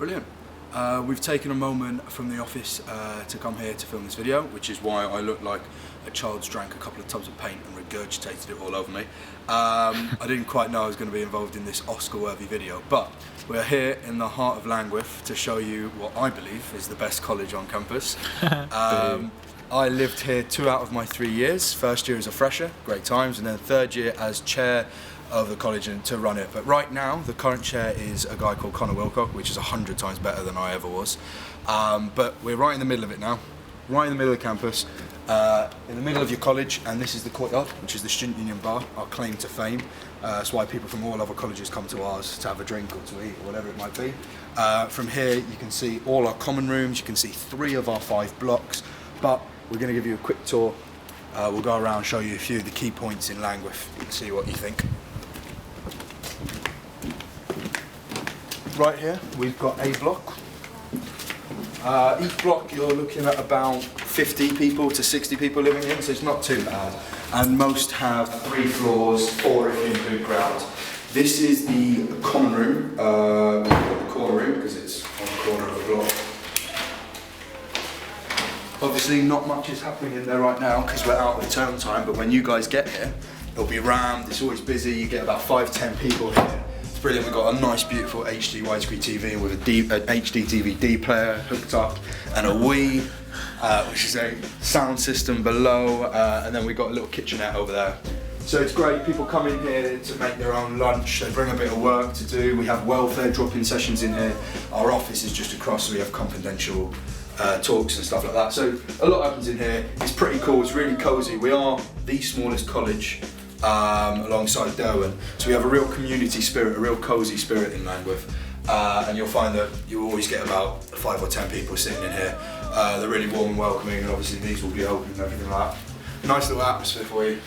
Brilliant. We've taken a moment from the office to come here to film this video, which is why I look like a child's drank a couple of tubs of paint and regurgitated it all over me. I didn't quite know I was going to be involved in this Oscar-worthy video, but we're here in the heart of Langwith to show you what I believe is the best college on campus. I lived here 2 out of my 3 years. First year as a fresher, great times, and then third year as chair of the college and to run it. But right now, the current chair is a guy called Connor Wilcock, which is 100 times better than I ever was. But we're right in the middle of it now, right in the middle of the campus, in the middle of your college, and this is the courtyard, which is the Student Union Bar, our claim to fame. That's why people from all other colleges come to ours to have a drink or to eat or whatever it might be. From here, you can see all our common rooms, you can see 3 of our 5 blocks, but we're going to give you a quick tour. We'll go around and show you a few of the key points in Langwith and see what you think. Right here, we've got a block. Each block you're looking at about 50 people to 60 people living in, so it's not too bad. And most have 3 floors, 4 if you include ground. This is the common room, we've got the corner room because it's on the corner of the block. Obviously not much is happening in there right now because we're out of term time, but when you guys get here, it'll be rammed, it's always busy, you get about 5-10 people here. It's brilliant, we've got a nice beautiful HD widescreen TV with an HD DVD player hooked up and a Wii, which is a sound system below, and then we've got a little kitchenette over there. So it's great, people come in here to make their own lunch, they bring a bit of work to do, we have welfare drop-in sessions in here, our office is just across so we have confidential talks and stuff like that. So a lot happens in here. It's pretty cool. It's really cosy. We are the smallest college alongside Derwent, so we have a real community spirit, a real cosy spirit in Langwith, and you'll find that you always get about 5 or 10 people sitting in here. They're really warm and welcoming, and obviously these will be open and everything like that. Nice little atmosphere for you.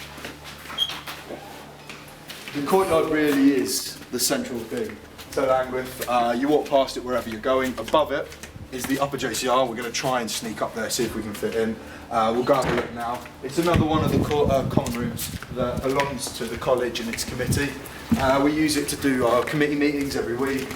The courtyard really is the central thing to Langwith. You walk past it wherever you're going. Above it is the upper JCR. We're going to try and sneak up there, see if we can fit in. We'll go have a look now. It's another one of the common rooms that belongs to the college and its committee. We use it to do our committee meetings every week,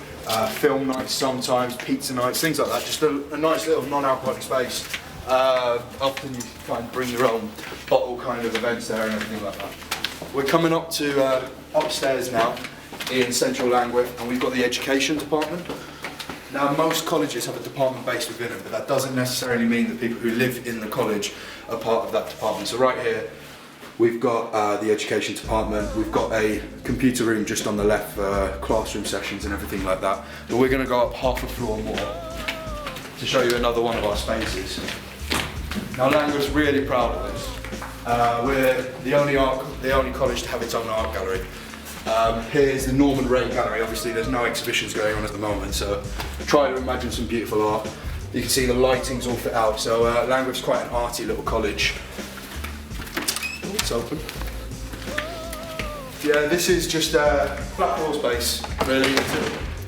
film nights sometimes, pizza nights, things like that. Just a nice little non-alcoholic space. Often you kind of bring your own bottle kind of events there and everything like that. We're coming up to upstairs now in central Langwith, and we've got the education department. Now, most colleges have a department based within them, but that doesn't necessarily mean that people who live in the college are part of that department. So right here, we've got the education department, we've got a computer room just on the left for classroom sessions and everything like that. But we're going to go up half a floor more to show you another one of our spaces. Now, Langwith's really proud of this. We're the only college to have its own art gallery. Here's the Norman Ray Gallery. Obviously there's no exhibitions going on at the moment, so try to imagine some beautiful art. You can see the lighting's all fit out, so Langwith's quite an arty little college. Oh, it's open. Yeah, this is just a flat floor space, really.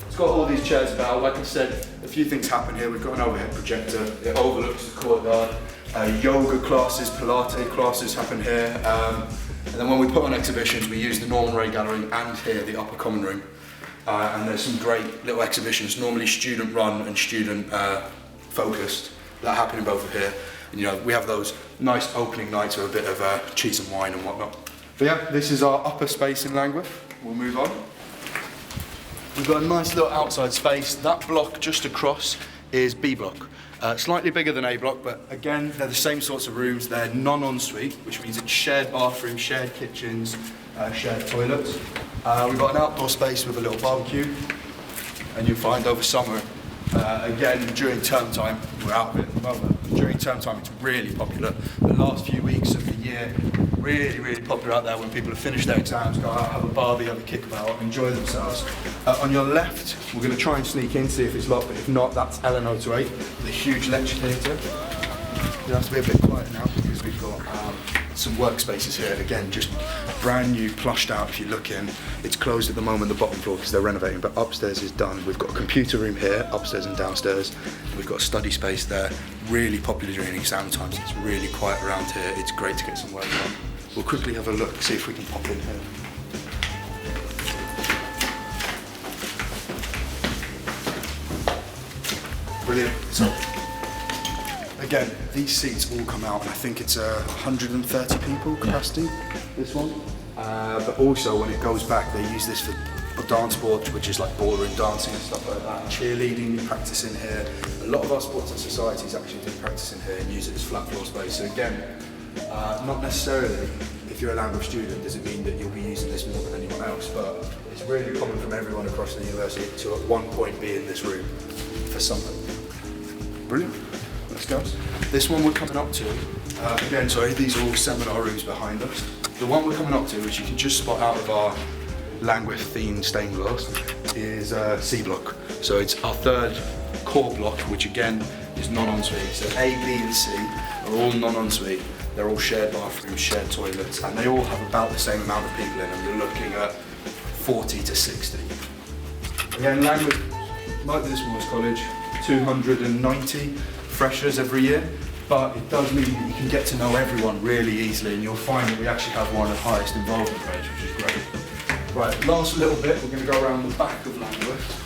It's got all these chairs about. Like I said, a few things happen here. We've got an overhead projector. It overlooks the courtyard. Yoga classes, Pilates classes happen here. And then when we put on exhibitions, we use the Norman Ray Gallery and here, the upper common room. And there's some great little exhibitions, normally student run and student focused, that happen in both of here. And, you know, we have those nice opening nights with a bit of cheese and wine and whatnot. But yeah, this is our upper space in Langwith. We'll move on. We've got a nice little outside space. That block just across is B block. Slightly bigger than A block, but again, they're the same sorts of rooms. They're non-ensuite, which means it's shared bathrooms, shared kitchens, shared toilets. We've got an outdoor space with a little barbecue, and you'll find over summer, again, during term time, we're out of it at the moment, during term time it's really popular. The last few weeks of the year, really popular out there when people have finished their exams, go out, have a barbie, have a kickabout, enjoy themselves. On your left, we're going to try and sneak in, see if it's locked, but if not, that's LN028, the huge lecture theatre. You have to be a bit quiet now because we've got some workspaces here. Again, just brand new, plushed out. If you look in, it's closed at the moment, the bottom floor, because they're renovating, but upstairs is done. We've got a computer room here, upstairs and downstairs. We've got a study space there. Really popular during exam times. It's really quiet around here. It's great to get some work done. We'll quickly have a look, see if we can pop in here. Brilliant. So, again, these seats all come out, and I think it's 130 people capacity, this one. But also, when it goes back, they use this for dance sports, which is like ballroom dancing and stuff like that. Cheerleading, you practice in here. A lot of our sports and societies actually do practice in here and use it as flat floor space. So again, not necessarily, if you're a Langwith student, does it mean that you'll be using this more than anyone else, but it's really common from everyone across the university to at one point be in this room for something. Brilliant. Let's go. This one we're coming up to, again, sorry, these are all seminar rooms behind us. The one we're coming up to, which you can just spot out of our Langwith themed stained glass, is C block. So it's our third core block, which again is non-ensuite. So A, B and C are all non-ensuite. They're all shared bathrooms, shared toilets, and they all have about the same amount of people in them. You're looking at 40 to 60. Again, Langwith, like this Morris College, 290 freshers every year, but it does mean that you can get to know everyone really easily, and you'll find that we actually have one of the highest involvement rates, which is great. Right, last little bit, we're going to go around the back of Langwith.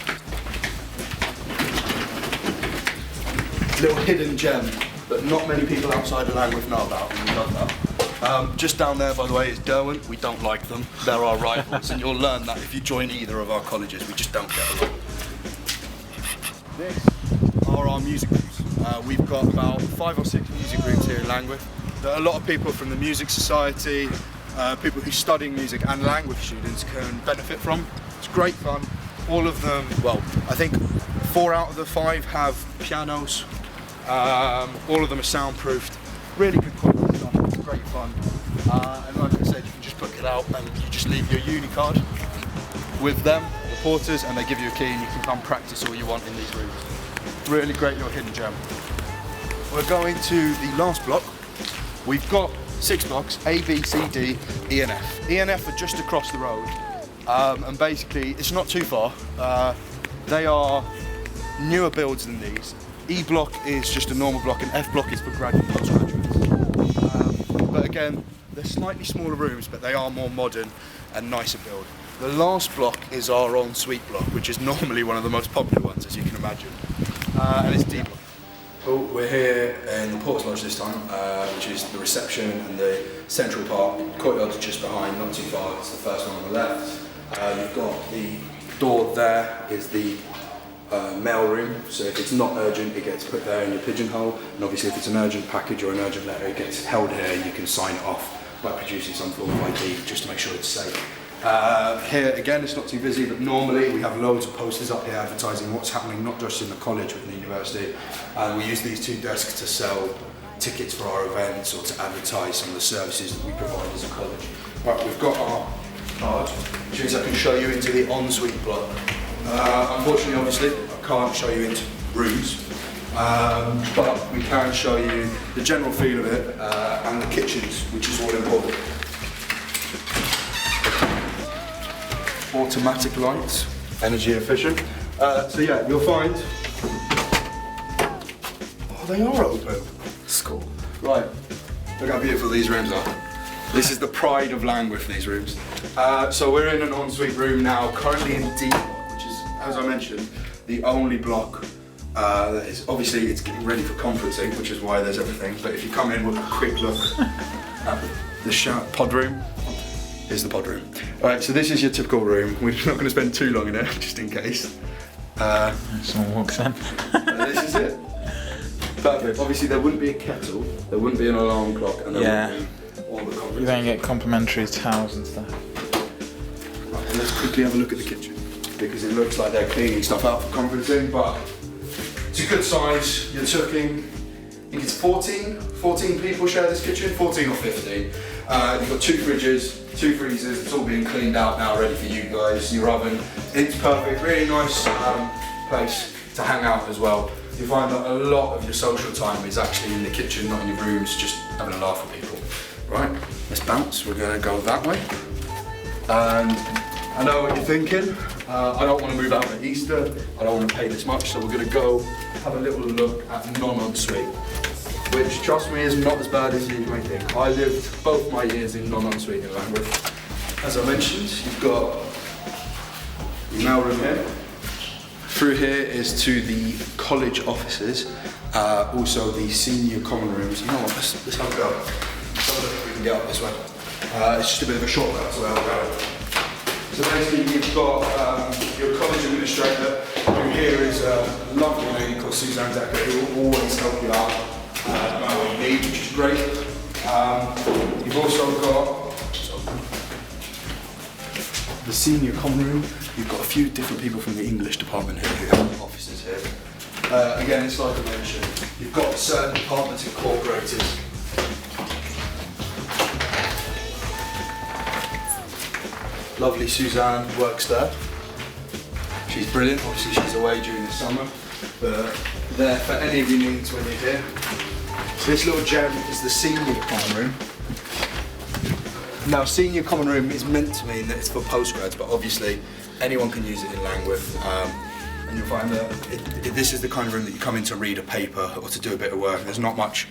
Little hidden gem that not many people outside of Langwith know about, and we love that. Just down there, by the way, is Derwent. We don't like them. They're our rivals, and you'll learn that if you join either of our colleges. We just don't get along. This are our music groups. We've got about 5 or 6 music groups here in Langwith. There are a lot of people from the Music Society, people who study music and Langwith students can benefit from. It's great fun. All of them, well, I think 4 out of the 5 have pianos. All of them are soundproofed. Really good quality stuff. It's great fun. And like I said, you can just book it out and you just leave your uni card with them, the porters, and they give you a key and you can come practice all you want in these rooms. Really great little hidden gem. We're going to the last block. We've got 6 blocks, A, B, C, D, E and F. E and F are just across the road, and basically it's not too far. They are newer builds than these. E block is just a normal block and F block is for graduate and postgraduates. But again, they're slightly smaller rooms, but they are more modern and nicer build. The last block is our ensuite block, which is normally one of the most popular ones, as you can imagine, and it's D block. Oh, we're here in the Porter's Lodge this time, which is the reception and the central part. Courtyard's just behind, not too far. It's the first one on the left. You've got the door there is the mail room. So if it's not urgent, it gets put there in your pigeonhole. And obviously, if it's an urgent package or an urgent letter, it gets held here. And you can sign it off by producing some form of ID just to make sure it's safe. Here again, it's not too busy, but normally we have loads of posters up here advertising what's happening, not just in the college but in the university. And we use these 2 desks to sell tickets for our events or to advertise some of the services that we provide as a college. Right, we've got our card, which means I can show you into the ensuite block. Unfortunately, obviously, I can't show you into rooms, but we can show you the general feel of it and the kitchens, which is all important. Automatic lights, energy efficient. So yeah, you'll find, oh, they are open. It's cool. Right, look how beautiful these rooms are. This is the pride of Langwith, these rooms. So we're in an ensuite room now, currently in D block, which is, as I mentioned, the only block that is, obviously it's getting ready for conferencing, which is why there's everything. But if you come in with a quick look at the pod room, here's the pod room. Alright, so this is your typical room. We're not going to spend too long in it, just in case. Someone walks in. This is it. Perfect. Obviously there wouldn't be a kettle, there wouldn't be an alarm clock, and there wouldn't be all the conferences. You don't get complimentary towels and stuff. Right, let's quickly have a look at the kitchen, because it looks like they're cleaning stuff out for conferencing, but it's a good size. You're talking, I think it's 14 people share this kitchen, 14 or 15. You've got 2 fridges, 2 freezers, it's all being cleaned out now, ready for you guys, your oven. It's perfect, really nice place to hang out as well. You find that a lot of your social time is actually in the kitchen, not in your rooms, just having a laugh with people. Right, let's bounce, we're going to go that way. And I know what you're thinking, I don't want to move out at Easter, I don't want to pay this much, so we're going to go have a little look at non-ensuite, which, trust me, is not as bad as you may think. I lived both my years in non-ensuite in Langwith. As I mentioned, you've got your mail room here. Through here is to the college offices, also the senior common rooms. You know what, let's have a go. Let's have a look if we can get up this way. It's just a bit of a shortcut to where I'll go. So basically you've got your college administrator, who here is a lovely lady called Suzanne Decker, who will always help you out, no matter what you need, which is great. You've also got the senior common room. You've got a few different people from the English department here who have offices here. Again, it's like I mentioned, you've got certain departments incorporated. Lovely Suzanne works there. She's brilliant, obviously she's away during the summer, but there for any of your needs when you're here. So this little gem is the senior common room. Now, senior common room is meant to mean that it's for postgrads, but obviously anyone can use it in Langwith. And you'll find that this is the kind of room that you come in to read a paper or to do a bit of work. There's not much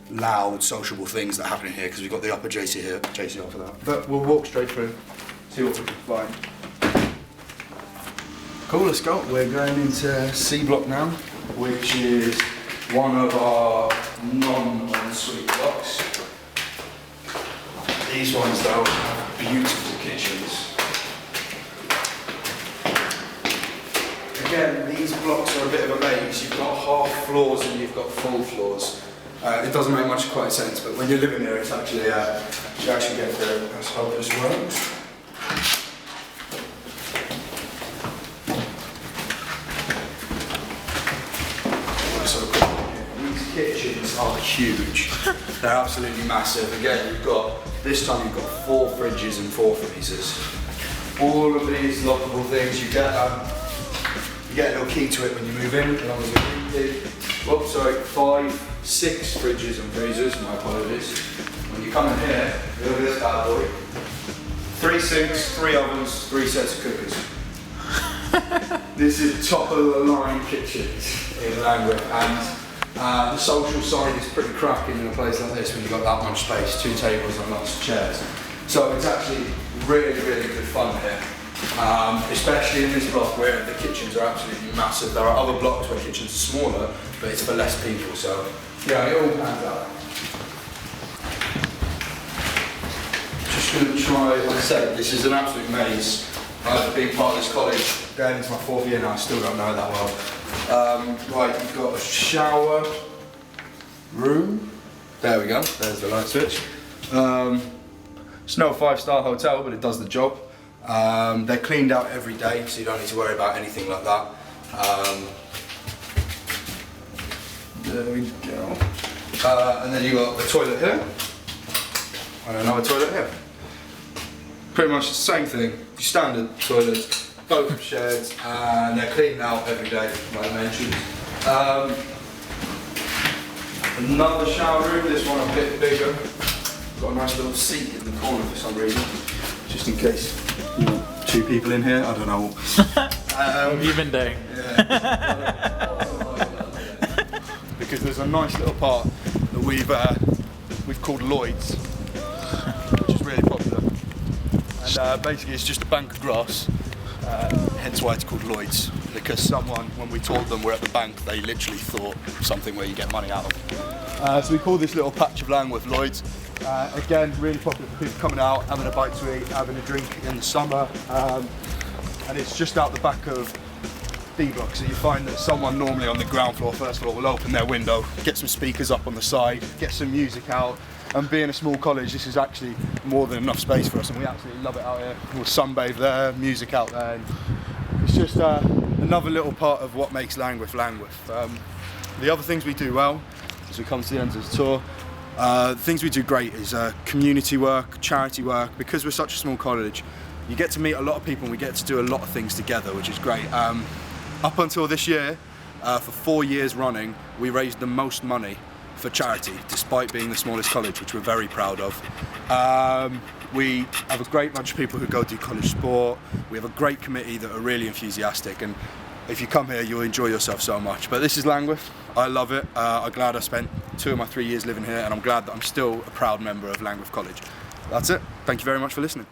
loud, sociable things that happen in here because we've got the upper JC here, JC for that. But we'll walk straight through, see what we can find. Cool, let's go. We're going into C block now, which is one of our non-ensuite blocks. These ones though have beautiful kitchens. Again, these blocks are a bit of a maze. You've got half floors and you've got full floors. It doesn't make much quite sense, but when you're living there, it's actually you actually get through it. Let's hope this works. These kitchens are huge. They're absolutely massive. Again, this time you've got 4 fridges and 4 freezers. All of these lockable things, you get a little key to it when you move in, along with a key. Oops, sorry, 5, 6 fridges and freezers, my apologies. When you come in here, look at this bad boy. 3 sinks, 3 ovens, 3 sets of cookers. This is top of the line kitchens in Langwith, and the social side is pretty cracking in a place like this when you've got that much space, 2 tables and lots of chairs. So it's actually really, really good fun here. Especially in this block where the kitchens are absolutely massive. There are other blocks where kitchens are smaller, but it's for less people, so yeah, it all pans out. Just going to try, like I said, this is an absolute maze. I've been part of this college, going into my 4th year now, I still don't know it that well. Right, you've got a shower room. There we go, there's the light switch. It's no 5-star hotel, but it does the job. They're cleaned out every day, so you don't need to worry about anything like that. There we go. And then you've got a toilet here, and another toilet here. Pretty much the same thing, standard toilets, both shared, and they're cleaned out every day, like I mentioned. Another shower room, this one a bit bigger. Got a nice little seat in the corner for some reason, just in case. 2 people in here, I don't know. What have you been doing? Yeah. Because there's a nice little part that we've called Lloyds, which is really popular. And basically it's just a bank of grass, hence why it's called Lloyds. Because someone, when we told them we're at the bank, they literally thought something where you get money out of. So we call this little patch of land with Lloyds. Again, really popular for people coming out, having a bite to eat, having a drink in the summer. And it's just out the back of D block, so you find that someone normally on the ground floor, first floor, will open their window, get some speakers up on the side, get some music out. And being a small college, this is actually more than enough space for us, and we absolutely love it out here. We'll sunbathe there, music out there. And it's just another little part of what makes Langwith Langwith. The other things we do well, as we come to the end of the tour, the things we do great is community work, charity work. Because we're such a small college, you get to meet a lot of people and we get to do a lot of things together, which is great. Up until this year, for 4 years running, we raised the most money for charity, despite being the smallest college, which we're very proud of. We have a great bunch of people who go do college sport. We have a great committee that are really enthusiastic, and if you come here, you'll enjoy yourself so much. But this is Langwith. I love it. I'm glad I spent 2 of my 3 years living here, and I'm glad that I'm still a proud member of Langwith College. That's it. Thank you very much for listening.